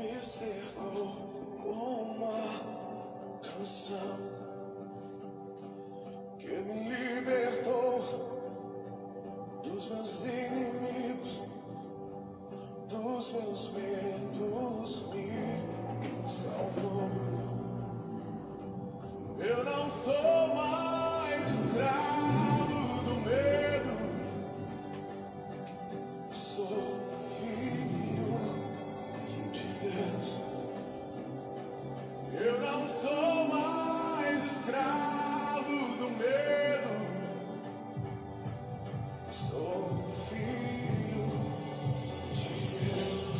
me cercou uma canção que me libertou dos meus inimigos, dos meus medos, me salvou. Eu não sou mais escravo do medo, sou filho de Deus. Eu não sou mais escravo do medo, sou filho de Deus.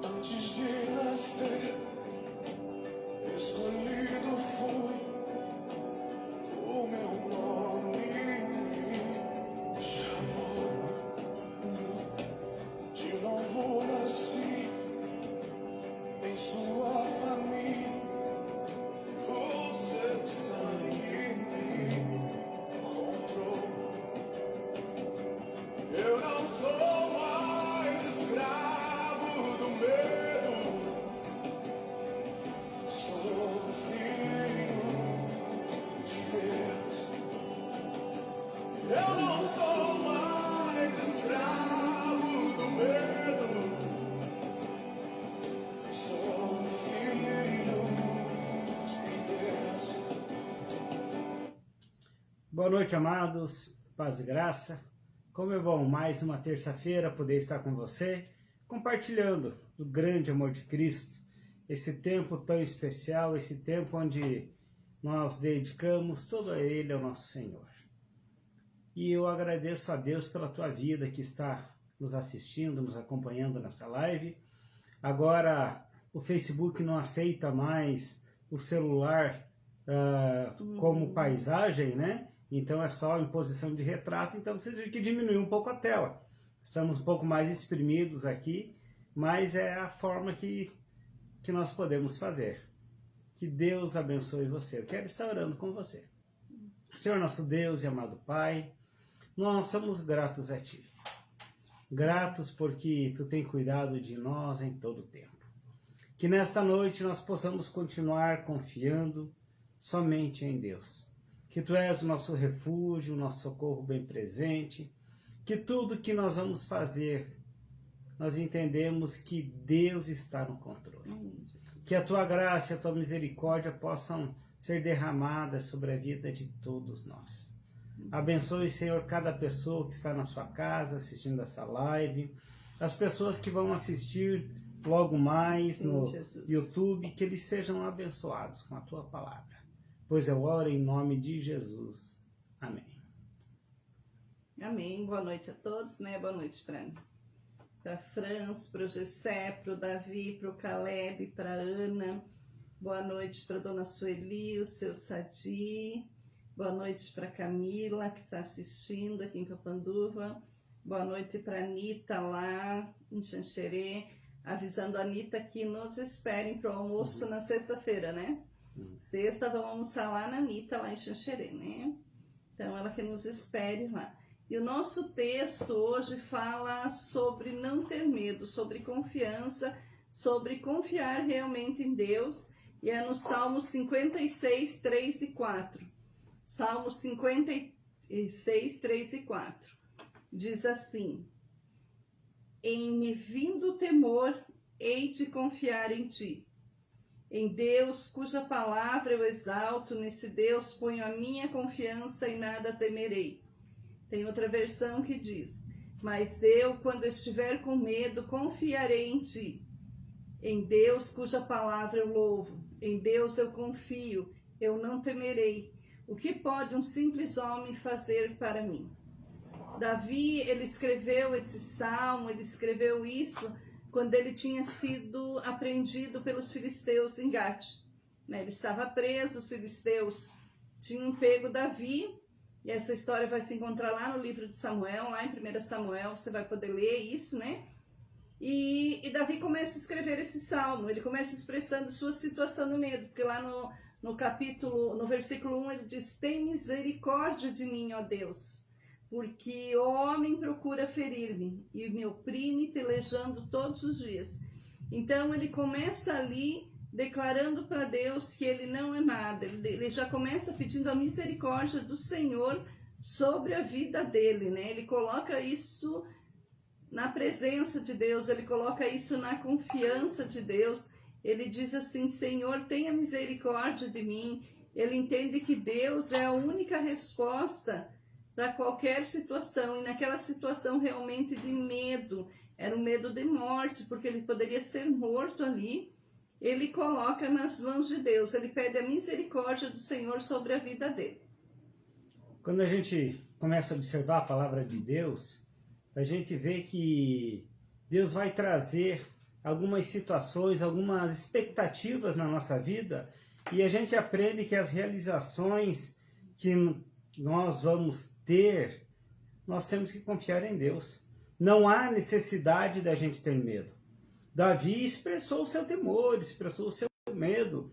Antes de nascer, escolhido fui, o meu nome me chamou. De novo nasci em sua família, o seu sangue me comprou. Eu não sou mais escravo do medo, sou filho de Deus. Eu não sou mais escravo do medo, sou filho de Deus. Boa noite, amados, paz e graça. Como é bom mais uma terça-feira poder estar com você, compartilhando do grande amor de Cristo, esse tempo tão especial, esse tempo onde nós dedicamos todo a Ele, ao nosso Senhor. E eu agradeço a Deus pela tua vida que está nos assistindo, nos acompanhando nessa live. Agora o Facebook não aceita mais o celular como paisagem, né? Então é só em posição de retrato, então você tem que diminuir um pouco a tela. Estamos um pouco mais espremidos aqui, mas é a forma que nós podemos fazer. Que Deus abençoe você. Eu quero estar orando com você. Senhor nosso Deus e amado Pai, nós somos gratos a Ti. Gratos porque Tu tem cuidado de nós em todo o tempo. Que nesta noite nós possamos continuar confiando somente em Deus. Que Tu és o nosso refúgio, o nosso socorro bem presente, que tudo que nós vamos fazer, nós entendemos que Deus está no controle. Que a Tua graça e a Tua misericórdia possam ser derramadas sobre a vida de todos nós. Abençoe, Senhor, cada pessoa que está na sua casa assistindo essa live, as pessoas que vão assistir logo mais no YouTube, que eles sejam abençoados com a Tua palavra. Pois eu oro em nome de Jesus. Amém. Amém. Boa noite a todos, né? Boa noite para Franz, para o Gessé, para o Davi, para o Caleb, para a Ana. Boa noite para a dona Sueli, o seu Sadi. Boa noite para a Camila, que está assistindo aqui em Papanduva. Boa noite para a Anitta lá em Xanxerê. Avisando a Anitta que nos esperem para o almoço na sexta-feira, né? Sexta vamos almoçar lá na Anitta, lá em Xanxerê, né? Então ela que nos espere lá. E o nosso texto hoje fala sobre não ter medo, sobre confiança, sobre confiar realmente em Deus. E é no Salmo 56, 3 e 4. Salmo 56, 3 e 4. Diz assim: em me vindo temor, hei de confiar em Ti. Em Deus, cuja palavra eu exalto, nesse Deus ponho a minha confiança e nada temerei. Tem outra versão que diz: mas eu, quando estiver com medo, confiarei em Ti. Em Deus, cuja palavra eu louvo, em Deus eu confio, eu não temerei. O que pode um simples homem fazer para mim? Davi, ele escreveu esse salmo, ele escreveu isso quando ele tinha sido apreendido pelos filisteus em Gate. Ele estava preso, os filisteus tinham pego Davi, e essa história vai se encontrar lá no livro de Samuel, lá em 1 Samuel, você vai poder ler isso, né? E Davi começa a escrever esse salmo, ele começa expressando sua situação no medo, porque lá no versículo 1, ele diz: tem misericórdia de mim, ó Deus, porque o homem procura ferir-me e me oprime pelejando todos os dias. Então ele começa ali declarando para Deus que ele não é nada. Ele já começa pedindo a misericórdia do Senhor sobre a vida dele, né? Ele coloca isso na presença de Deus, ele coloca isso na confiança de Deus. Ele diz assim: Senhor, tenha misericórdia de mim. Ele entende que Deus é a única resposta para qualquer situação, e naquela situação realmente de medo, era um medo de morte, porque ele poderia ser morto ali. Ele coloca nas mãos de Deus, ele pede a misericórdia do Senhor sobre a vida dele. Quando a gente começa a observar a palavra de Deus, a gente vê que Deus vai trazer algumas situações, algumas expectativas na nossa vida, e a gente aprende que as realizações que nós vamos ter, nós temos que confiar em Deus. Não há necessidade da gente ter medo. Davi expressou o seu temor, expressou o seu medo,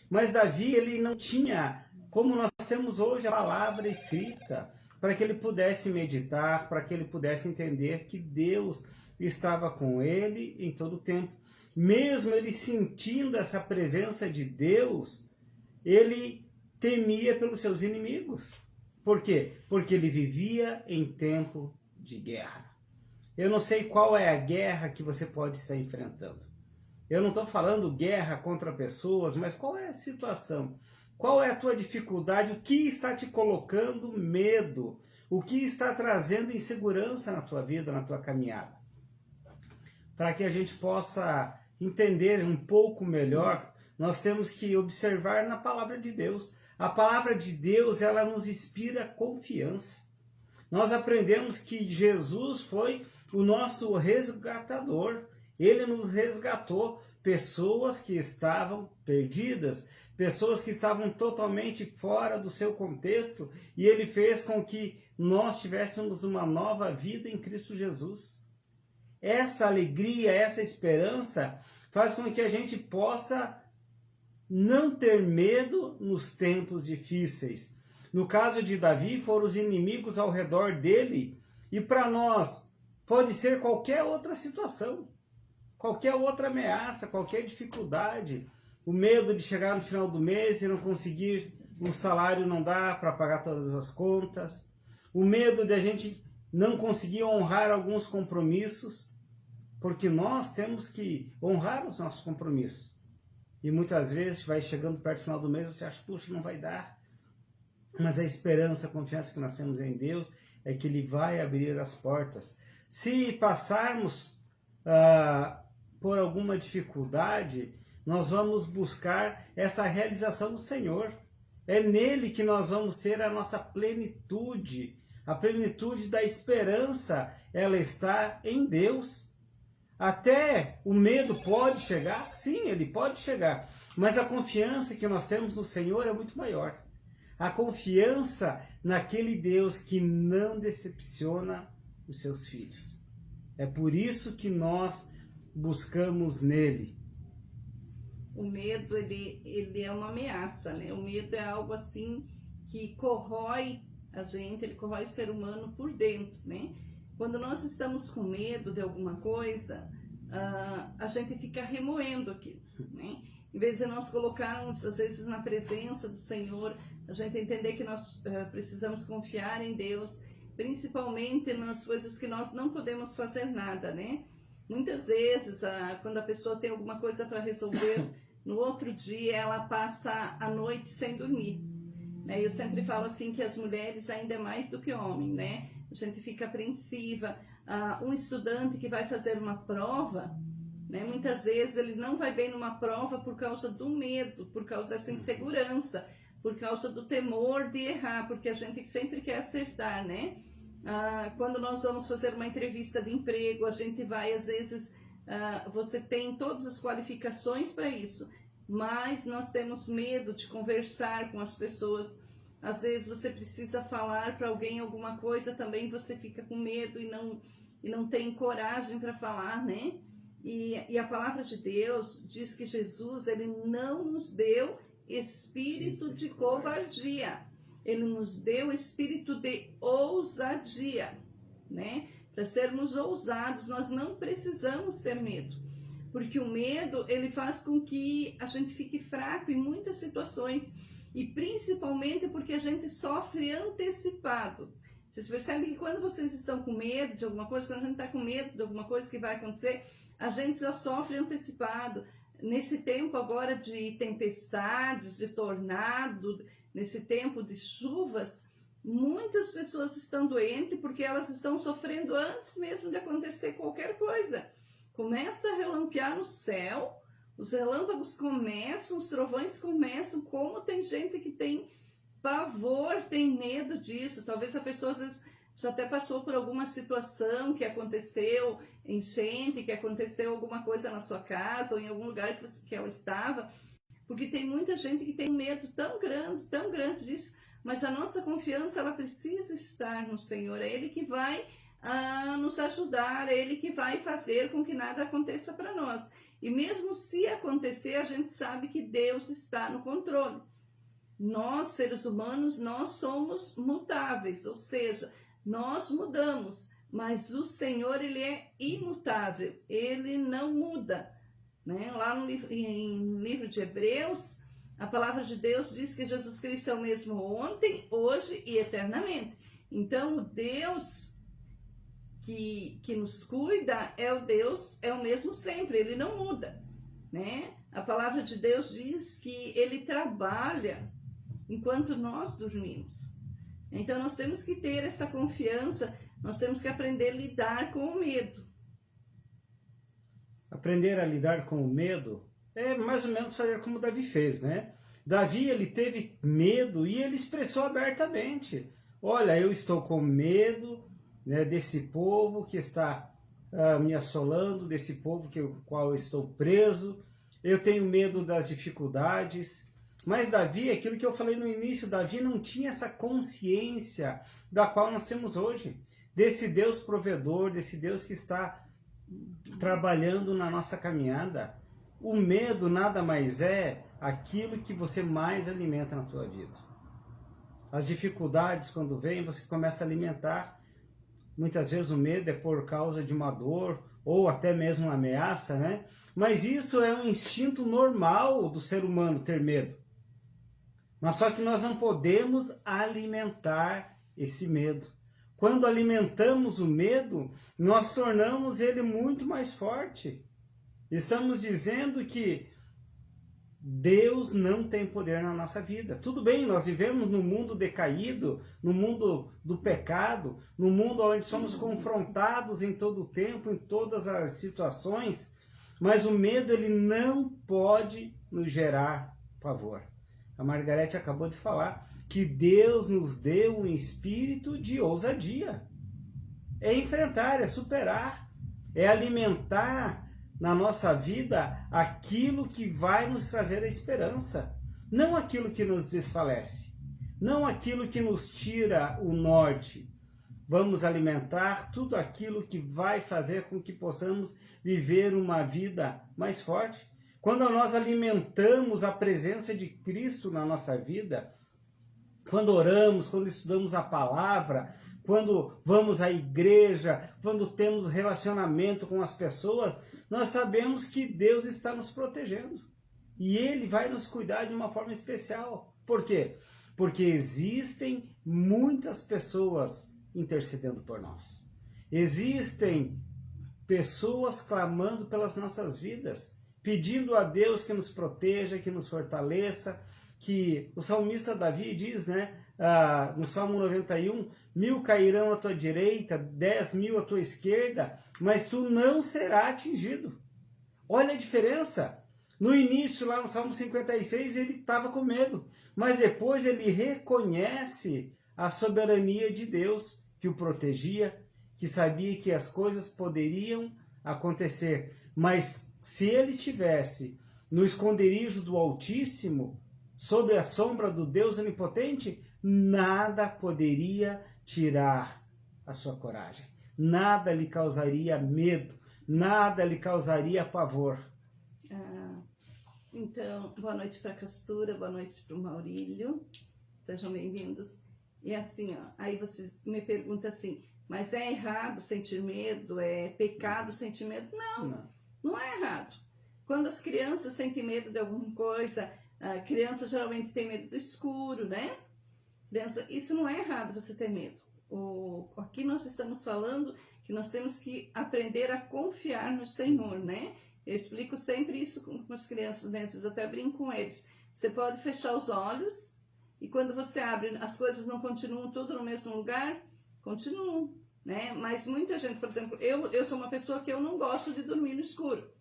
mas Davi, ele não tinha, como nós temos hoje, a palavra escrita, para que ele pudesse meditar, para que ele pudesse entender que Deus estava com ele em todo o tempo. Mesmo ele sentindo essa presença de Deus, ele temia pelos seus inimigos. Por quê? Porque ele vivia em tempo de guerra. Eu não sei qual é a guerra que você pode estar enfrentando. Eu não estou falando guerra contra pessoas, mas qual é a situação? Qual é a tua dificuldade? O que está te colocando medo? O que está trazendo insegurança na tua vida, na tua caminhada? Para que a gente possa entender um pouco melhor, nós temos que observar na palavra de Deus. A palavra de Deus, ela nos inspira confiança. Nós aprendemos que Jesus foi o nosso resgatador. Ele nos resgatou, pessoas que estavam perdidas, pessoas que estavam totalmente fora do seu contexto, e ele fez com que nós tivéssemos uma nova vida em Cristo Jesus. Essa alegria, essa esperança faz com que a gente possa não ter medo nos tempos difíceis. No caso de Davi, foram os inimigos ao redor dele, e para nós pode ser qualquer outra situação, qualquer outra ameaça, qualquer dificuldade. O medo de chegar no final do mês e não conseguir, o salário não dá para pagar todas as contas. O medo de a gente não conseguir honrar alguns compromissos, porque nós temos que honrar os nossos compromissos. E muitas vezes vai chegando perto do final do mês, você acha, puxa, não vai dar. Mas a esperança, a confiança que nós temos em Deus é que Ele vai abrir as portas. Se passarmos por alguma dificuldade, nós vamos buscar essa realização do Senhor. É nele que nós vamos ter a nossa plenitude. A plenitude da esperança, ela está em Deus. Até o medo pode chegar, sim, ele pode chegar, mas a confiança que nós temos no Senhor é muito maior. A confiança naquele Deus que não decepciona os seus filhos. É por isso que nós buscamos nele. O medo, ele é uma ameaça, né? O medo é algo assim que corrói a gente, ele corrói o ser humano por dentro, né? Quando nós estamos com medo de alguma coisa, a gente fica remoendo aquilo, né? Em vez de nós colocarmos, às vezes, na presença do Senhor, a gente entender que nós precisamos confiar em Deus, principalmente nas coisas que nós não podemos fazer nada, né? Muitas vezes, quando a pessoa tem alguma coisa para resolver, no outro dia ela passa a noite sem dormir, né? Eu sempre falo assim que as mulheres ainda é mais do que homem, né? A gente fica apreensiva. Um estudante que vai fazer uma prova, né? Muitas vezes ele não vai bem numa prova por causa do medo, por causa dessa insegurança, por causa do temor de errar, porque a gente sempre quer acertar, né? Quando nós vamos fazer uma entrevista de emprego, a gente vai, às vezes, você tem todas as qualificações para isso, mas nós temos medo de conversar com as pessoas. Às vezes você precisa falar para alguém alguma coisa, também você fica com medo e não tem coragem para falar, né? E a palavra de Deus diz que Jesus, ele não nos deu espírito de covardia. Ele nos deu espírito de ousadia, né? Para sermos ousados, nós não precisamos ter medo, porque o medo, ele faz com que a gente fique fraco em muitas situações, e principalmente porque a gente sofre antecipado. Vocês percebem que quando vocês estão com medo de alguma coisa, quando a gente está com medo de alguma coisa que vai acontecer, a gente já sofre antecipado. Nesse tempo agora de tempestades, de tornado, nesse tempo de chuvas, muitas pessoas estão doentes porque elas estão sofrendo antes mesmo de acontecer qualquer coisa. Começa a relampear no céu, os relâmpagos começam, os trovões começam. Como tem gente que tem pavor, tem medo disso. Talvez a pessoa às vezes já até passou por alguma situação que aconteceu, enchente, que aconteceu alguma coisa na sua casa ou em algum lugar que ela estava, porque tem muita gente que tem um medo tão grande disso. Mas a nossa confiança, ela precisa estar no Senhor. É Ele que vai nos ajudar, é Ele que vai fazer com que nada aconteça para nós. E mesmo se acontecer, a gente sabe que Deus está no controle. Nós, seres humanos, nós somos mutáveis, ou seja, nós mudamos, mas o Senhor, Ele é imutável, Ele não muda, né? Lá em livro de Hebreus, a palavra de Deus diz que Jesus Cristo é o mesmo ontem, hoje e eternamente. Então, o Deus que nos cuida é o mesmo sempre, Ele não muda, né? A palavra de Deus diz que Ele trabalha enquanto nós dormimos. Então, nós temos que ter essa confiança, nós temos que aprender a lidar com o medo. Aprender a lidar com o medo é mais ou menos fazer como Davi fez, né? Davi, ele teve medo e ele expressou abertamente: olha, eu estou com medo, né, desse povo que está me assolando, desse povo qual eu estou preso, eu tenho medo das dificuldades. Mas Davi, aquilo que eu falei no início, Davi não tinha essa consciência da qual nós temos hoje, desse Deus provedor, desse Deus que está trabalhando na nossa caminhada. O medo nada mais é aquilo que você mais alimenta na tua vida. As dificuldades, quando vêm, você começa a alimentar. Muitas vezes o medo é por causa de uma dor ou até mesmo uma ameaça, né? Mas isso é um instinto normal do ser humano, ter medo. Mas só que nós não podemos alimentar esse medo. Quando alimentamos o medo, nós tornamos ele muito mais forte. Estamos dizendo que Deus não tem poder na nossa vida. Tudo bem, nós vivemos num mundo decaído, no mundo do pecado, no mundo onde somos confrontados em todo o tempo, em todas as situações, mas o medo, ele não pode nos gerar pavor. A Margarete acabou de falar que Deus nos deu um espírito de ousadia. É enfrentar, é superar, é alimentar na nossa vida aquilo que vai nos trazer a esperança, não aquilo que nos desfalece, não aquilo que nos tira o norte. Vamos alimentar tudo aquilo que vai fazer com que possamos viver uma vida mais forte. Quando nós alimentamos a presença de Cristo na nossa vida, quando oramos, quando estudamos a palavra, quando vamos à igreja, quando temos relacionamento com as pessoas, nós sabemos que Deus está nos protegendo. E Ele vai nos cuidar de uma forma especial. Por quê? Porque existem muitas pessoas intercedendo por nós. Existem pessoas clamando pelas nossas vidas, pedindo a Deus que nos proteja, que nos fortaleça, que o salmista Davi diz, né, no Salmo 91, 1000 cairão à tua direita, 10.000 à tua esquerda, mas tu não serás atingido. Olha a diferença. No início, lá no Salmo 56, ele estava com medo, mas depois ele reconhece a soberania de Deus, que o protegia, que sabia que as coisas poderiam acontecer, mas se ele estivesse no esconderijo do Altíssimo, sob a sombra do Deus Onipotente, nada poderia tirar a sua coragem. Nada lhe causaria medo, nada lhe causaria pavor. Então, boa noite para a Castura, boa noite para o Maurílio, sejam bem-vindos. E assim, ó, aí você me pergunta assim, mas é errado sentir medo? É pecado sentir medo? Não, não é errado. Quando as crianças sentem medo de alguma coisa, a criança geralmente tem medo do escuro, né? Isso não é errado você ter medo. Aqui nós estamos falando que nós temos que aprender a confiar no Senhor, né? Eu explico sempre isso com as crianças, né? Às vezes até brinco com eles. Você pode fechar os olhos e quando você abre, as coisas não continuam tudo no mesmo lugar? Continuam, né? Mas muita gente, por exemplo, eu sou uma pessoa que eu não gosto de dormir no escuro.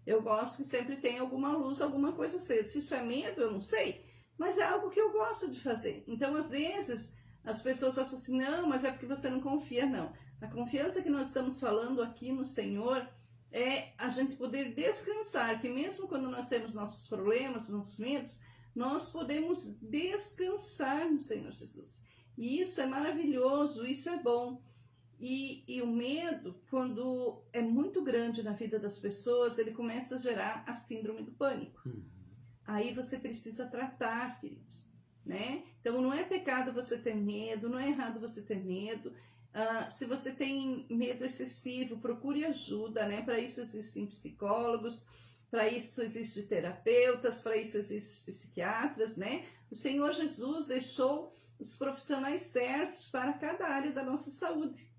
Eu gosto que sempre tenha alguma luz, alguma coisa cedo. Se isso é medo, eu não sei. Mas é algo que eu gosto de fazer. Então, às vezes, as pessoas acham assim, não, mas é porque você não confia. Não. A confiança que nós estamos falando aqui no Senhor é a gente poder descansar, que mesmo quando nós temos nossos problemas, nossos medos, nós podemos descansar no Senhor Jesus. E isso é maravilhoso, isso é bom. E o medo, quando é muito grande na vida das pessoas, ele começa a gerar a síndrome do pânico. Aí você precisa tratar, queridos, né? Então não é pecado você ter medo, não é errado você ter medo. Se você tem medo excessivo, procure ajuda, né? Para isso existem psicólogos, para isso existem terapeutas, para isso existem psiquiatras, né? O Senhor Jesus deixou os profissionais certos para cada área da nossa saúde.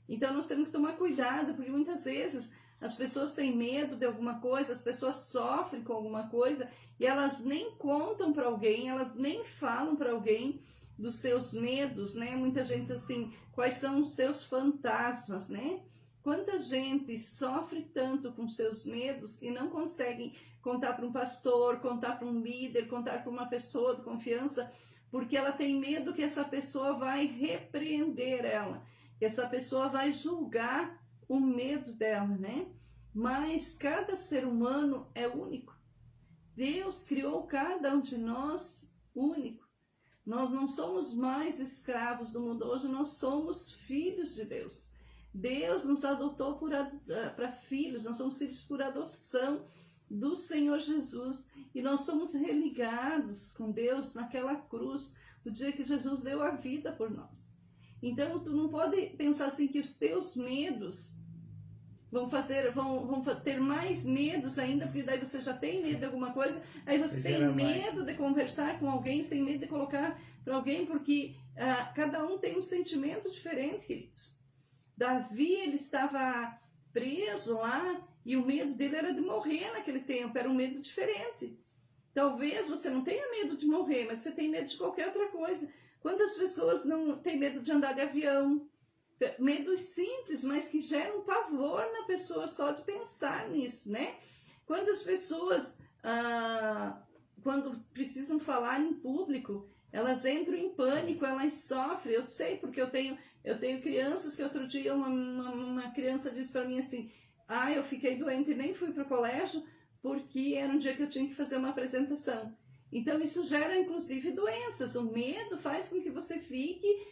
Então nós temos que tomar cuidado, porque muitas vezes as pessoas têm medo de alguma coisa, as pessoas sofrem com alguma coisa e elas nem contam para alguém, elas nem falam para alguém dos seus medos, né? Muita gente diz assim, quais são os seus fantasmas, né? Quanta gente sofre tanto com seus medos e não conseguem contar para um pastor, contar para um líder, contar para uma pessoa de confiança, porque ela tem medo que essa pessoa vai repreender ela, que essa pessoa vai julgar o medo dela, né? Mas cada ser humano é único. Deus criou cada um de nós único. Nós não somos mais escravos do mundo, hoje nós somos filhos de Deus. Deus nos adotou para filhos, nós somos filhos por adoção do Senhor Jesus. E nós somos religados com Deus naquela cruz, no dia que Jesus deu a vida por nós. Então, tu não pode pensar assim que os teus medos vão ter mais medos ainda, porque daí você já tem medo de alguma coisa, aí você tem medo de conversar com alguém, você tem medo de colocar para alguém, porque cada um tem um sentimento diferente, queridos. Davi, ele estava preso lá, e o medo dele era de morrer naquele tempo, era um medo diferente. Talvez você não tenha medo de morrer, mas você tem medo de qualquer outra coisa. Quantas pessoas não têm medo de andar de avião? Medos simples, mas que geram pavor na pessoa só de pensar nisso, né? Quantas pessoas, quando precisam falar em público, elas entram em pânico, elas sofrem. Eu sei, porque eu tenho crianças que outro dia uma criança disse para mim assim, eu fiquei doente e nem fui para o colégio porque era um dia que eu tinha que fazer uma apresentação. Então isso gera inclusive doenças. O medo faz com que você fique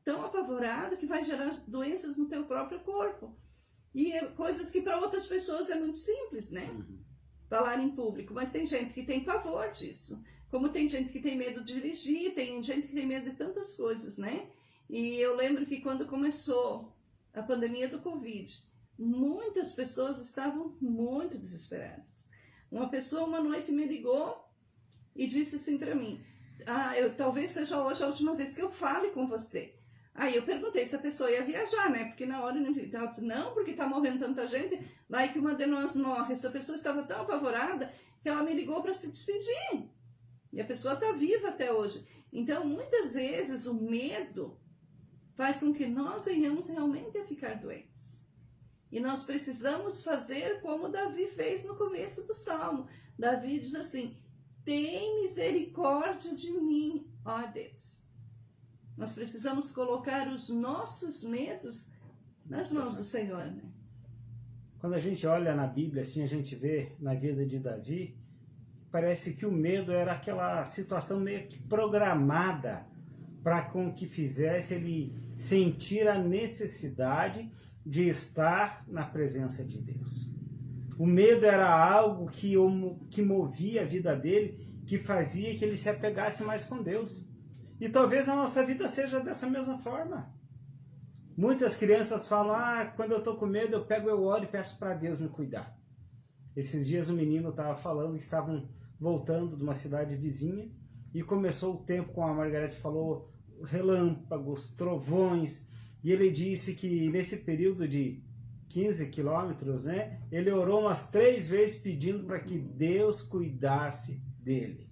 tão apavorado que vai gerar doenças no teu próprio corpo. E coisas que para outras pessoas é muito simples, né? Falar em público. Mas tem gente que tem pavor disso. Como tem gente que tem medo de dirigir, tem gente que tem medo de tantas coisas, né? E eu lembro que quando começou a pandemia do Covid, muitas pessoas estavam muito desesperadas. Uma pessoa uma noite me ligou e disse assim para mim, talvez seja hoje a última vez que eu fale com você. Aí eu perguntei se a pessoa ia viajar, né? Porque na hora ela disse, não, porque tá morrendo tanta gente, vai que uma de nós morre. Essa pessoa estava tão apavorada que ela me ligou para se despedir. E a pessoa está viva até hoje. Então, muitas vezes, o medo faz com que nós venhamos realmente a ficar doentes. E nós precisamos fazer como Davi fez no começo do Salmo. Davi diz assim, tem misericórdia de mim, ó Deus. Nós precisamos colocar os nossos medos nas mãos do Senhor, né? Quando a gente olha na Bíblia, assim, a gente vê na vida de Davi, parece que o medo era aquela situação meio que programada para com que fizesse ele sentir a necessidade de estar na presença de Deus. O medo era algo que movia a vida dele, que fazia que ele se apegasse mais com Deus. E talvez a nossa vida seja dessa mesma forma. Muitas crianças falam, quando eu estou com medo, eu oro e peço para Deus me cuidar. Esses dias o menino estava falando que estavam voltando de uma cidade vizinha e começou o tempo, como a Margarete falou, relâmpagos, trovões, e ele disse que nesse período de 15 quilômetros, né, ele orou umas 3 vezes pedindo para que Deus cuidasse dele.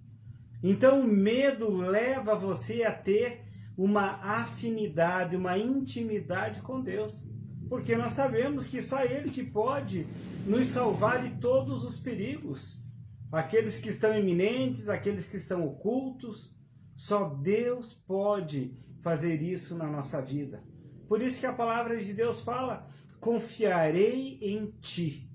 Então o medo leva você a ter uma afinidade, uma intimidade com Deus, porque nós sabemos que só Ele que pode nos salvar de todos os perigos, aqueles que estão iminentes, aqueles que estão ocultos. Só Deus pode fazer isso na nossa vida. Por isso que a palavra de Deus fala: confiarei em ti.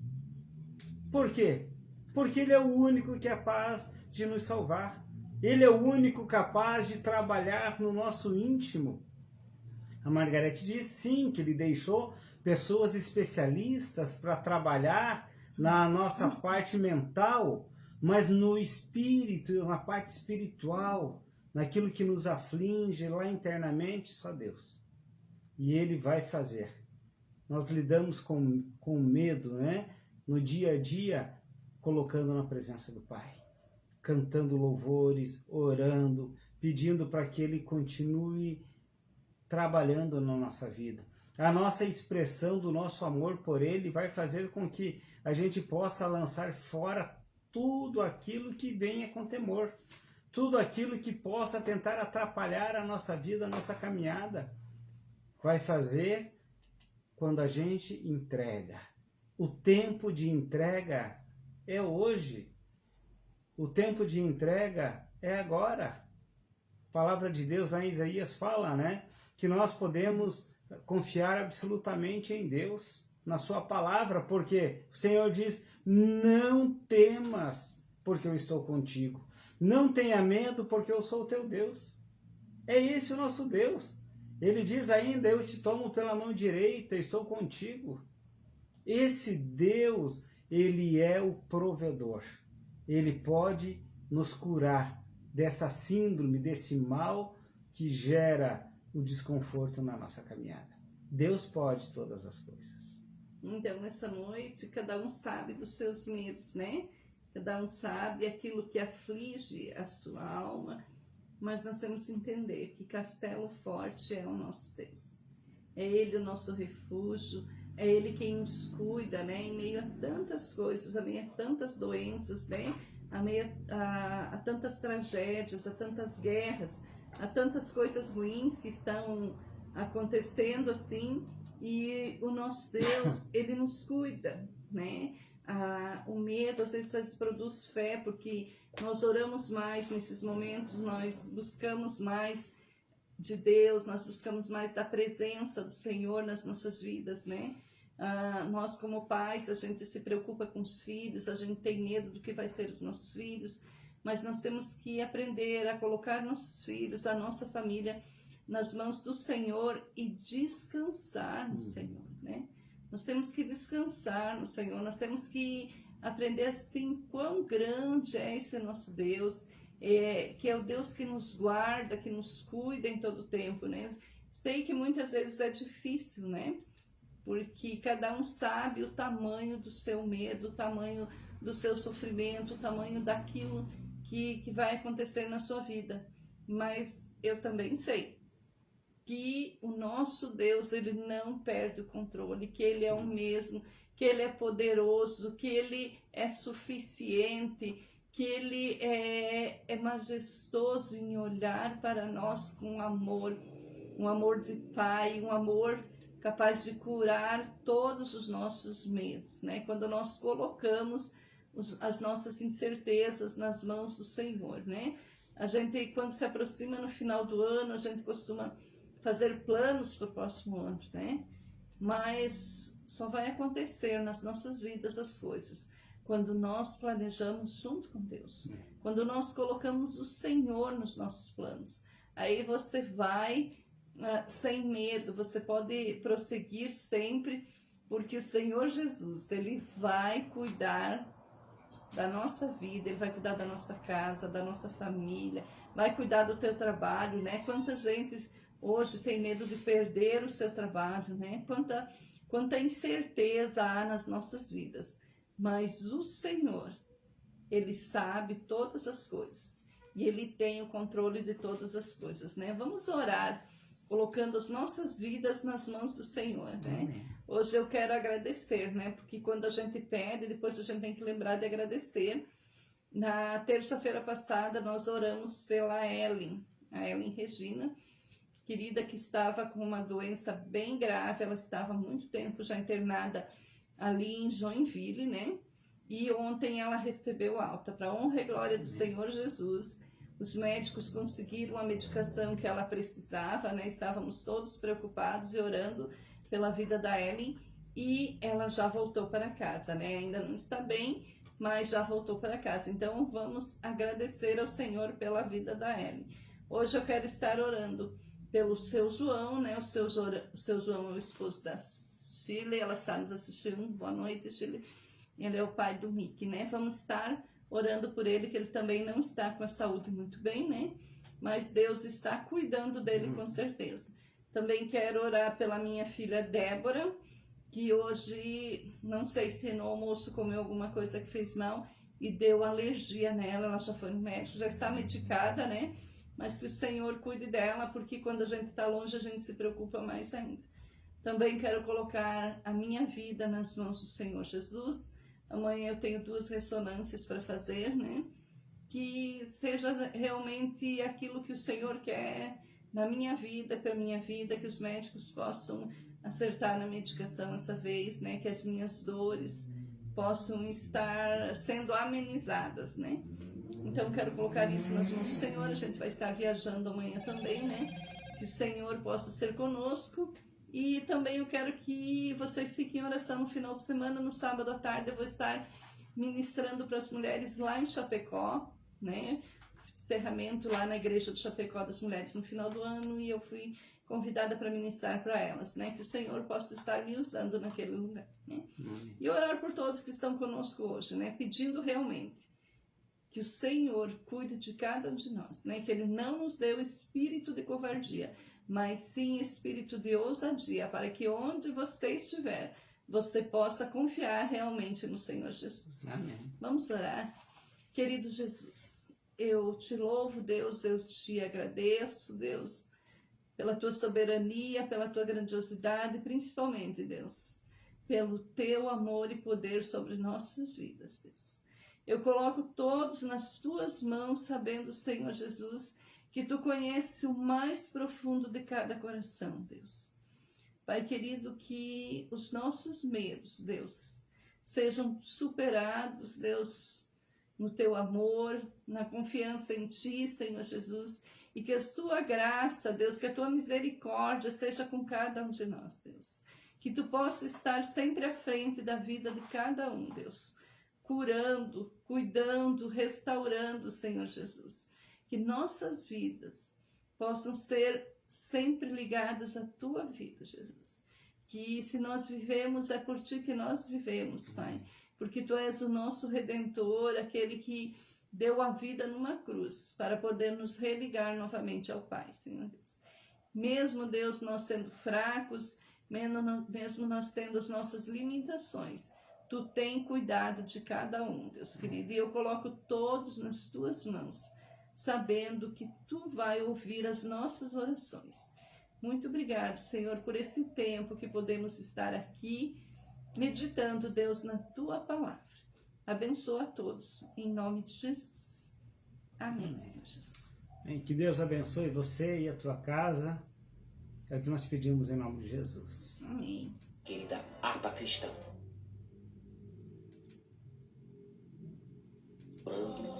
Por quê? Porque Ele é o único que é capaz de nos salvar. Ele é o único capaz de trabalhar no nosso íntimo. A Margarete diz sim, que Ele deixou pessoas especialistas para trabalhar na nossa parte mental, mas no espírito, na parte espiritual, naquilo que nos aflige lá internamente, só Deus. E Ele vai fazer. Nós lidamos com medo, né? No dia a dia, colocando na presença do Pai, cantando louvores, orando, pedindo para que Ele continue trabalhando na nossa vida. A nossa expressão do nosso amor por Ele vai fazer com que a gente possa lançar fora tudo aquilo que venha com temor, tudo aquilo que possa tentar atrapalhar a nossa vida, a nossa caminhada. Vai fazer quando a gente entrega. O tempo de entrega é hoje. O tempo de entrega é agora. A palavra de Deus lá em Isaías fala, né, que nós podemos confiar absolutamente em Deus, na sua palavra, porque o Senhor diz: não temas, porque eu estou contigo. Não tenha medo, porque eu sou o teu Deus. É esse o nosso Deus. Ele diz ainda: eu te tomo pela mão direita, estou contigo. Esse Deus, Ele é o provedor. Ele pode nos curar dessa síndrome, desse mal que gera o desconforto na nossa caminhada. Deus pode todas as coisas. Então, nessa noite, cada um sabe dos seus medos, né? Cada um sabe aquilo que aflige a sua alma, mas nós temos que entender que Castelo Forte é o nosso Deus. É Ele o nosso refúgio, é Ele quem nos cuida, né? Em meio a tantas coisas, a meio a tantas doenças, né? A meio a tantas tragédias, a tantas guerras, a tantas coisas ruins que estão acontecendo assim, e o nosso Deus, Ele nos cuida, né? O medo às vezes produz fé, porque nós oramos mais nesses momentos, nós buscamos mais de Deus, nós buscamos mais da presença do Senhor nas nossas vidas, né? Nós como pais, a gente se preocupa com os filhos, a gente tem medo do que vai ser os nossos filhos, mas nós temos que aprender a colocar nossos filhos, a nossa família nas mãos do Senhor e descansar no Senhor, né? Nós temos que descansar no Senhor, nós temos que aprender assim quão grande é esse nosso Deus, que é o Deus que nos guarda, que nos cuida em todo o tempo, né? Sei que muitas vezes é difícil, né? Porque cada um sabe o tamanho do seu medo, o tamanho do seu sofrimento, o tamanho daquilo que vai acontecer na sua vida. Mas eu também sei que o nosso Deus, Ele não perde o controle, que Ele é o mesmo, que Ele é poderoso, que Ele é suficiente, que Ele é majestoso em olhar para nós com amor, um amor de Pai, um amor capaz de curar todos os nossos medos, né? Quando nós colocamos as nossas incertezas nas mãos do Senhor, né? A gente, quando se aproxima no final do ano, a gente costuma fazer planos para o próximo ano, né? Mas só vai acontecer nas nossas vidas as coisas quando nós planejamos junto com Deus, quando nós colocamos o Senhor nos nossos planos. Aí você vai sem medo, você pode prosseguir sempre porque o Senhor Jesus, Ele vai cuidar da nossa vida, Ele vai cuidar da nossa casa, da nossa família, vai cuidar do teu trabalho, né? Quanta gente hoje tem medo de perder o seu trabalho, né? Quanta incerteza há nas nossas vidas. Mas o Senhor, Ele sabe todas as coisas e Ele tem o controle de todas as coisas, né? Vamos orar, colocando as nossas vidas nas mãos do Senhor, né? Amém. Hoje eu quero agradecer, né? Porque quando a gente pede, depois a gente tem que lembrar de agradecer. Na terça-feira passada, nós oramos pela Ellen, a Ellen Regina, querida, que estava com uma doença bem grave. Ela estava há muito tempo já internada ali em Joinville, né? E ontem ela recebeu alta. Para a honra e glória do Senhor Jesus, os médicos conseguiram a medicação que ela precisava, né? Estávamos todos preocupados e orando pela vida da Ellen, e ela já voltou para casa, né? Ainda não está bem, mas já voltou para casa. Então vamos agradecer ao Senhor pela vida da Ellen. Hoje eu quero estar orando pelo seu João, né? O seu João é o esposo da Shirley, ela está nos assistindo. Boa noite, Shirley. Ele é o pai do Mickey, né? Vamos estar orando por ele, que ele também não está com a saúde muito bem, né? Mas Deus está cuidando dele com certeza. Também quero orar pela minha filha Débora, que hoje, não sei se no almoço comeu alguma coisa que fez mal e deu alergia nela. Ela já foi no médico, já está medicada, né? Mas que o Senhor cuide dela, porque quando a gente está longe, a gente se preocupa mais ainda. Também quero colocar a minha vida nas mãos do Senhor Jesus. Amanhã eu tenho 2 ressonâncias para fazer, né? Que seja realmente aquilo que o Senhor quer na minha vida, para minha vida, que os médicos possam acertar na medicação essa vez, né? Que as minhas dores possam estar sendo amenizadas, né? Então, quero colocar isso nas mãos do Senhor. A gente vai estar viajando amanhã também, né? Que o Senhor possa ser conosco. E também eu quero que vocês fiquem em oração no final de semana. No sábado à tarde eu vou estar ministrando para as mulheres lá em Chapecó, né? Encerramento lá na igreja de Chapecó das mulheres no final do ano, e eu fui convidada para ministrar para elas, né? Que o Senhor possa estar me usando naquele lugar, né? E orar por todos que estão conosco hoje, né? Pedindo realmente que o Senhor cuide de cada um de nós, né? Que Ele não nos dê o espírito de covardia, mas sim espírito de ousadia, para que onde você estiver, você possa confiar realmente no Senhor Jesus. Amém. Vamos orar. Querido Jesus, eu te louvo, Deus, eu te agradeço, Deus, pela tua soberania, pela tua grandiosidade, principalmente, Deus, pelo teu amor e poder sobre nossas vidas, Deus. Eu coloco todos nas tuas mãos, sabendo, Senhor Jesus, que tu conheces o mais profundo de cada coração, Deus. Pai querido, que os nossos medos, Deus, sejam superados, Deus, no teu amor, na confiança em ti, Senhor Jesus, e que a tua graça, Deus, que a tua misericórdia seja com cada um de nós, Deus. Que tu possa estar sempre à frente da vida de cada um, Deus, curando, cuidando, restaurando, Senhor Jesus. Que nossas vidas possam ser sempre ligadas à tua vida, Jesus. Que se nós vivemos, é por ti que nós vivemos, Pai. Porque tu és o nosso Redentor, aquele que deu a vida numa cruz para poder nos religar novamente ao Pai, Senhor Deus. Mesmo, Deus, nós sendo fracos, mesmo nós tendo as nossas limitações, tu tem cuidado de cada um, Deus querido. E eu coloco todos nas tuas mãos, sabendo que tu vai ouvir as nossas orações. Muito obrigado, Senhor, por esse tempo que podemos estar aqui meditando, Deus, na tua palavra. Abençoa a todos, em nome de Jesus. Amém, Senhor Jesus. Que Deus abençoe você e a tua casa. É o que nós pedimos em nome de Jesus. Amém. Querida harpa cristã. Orando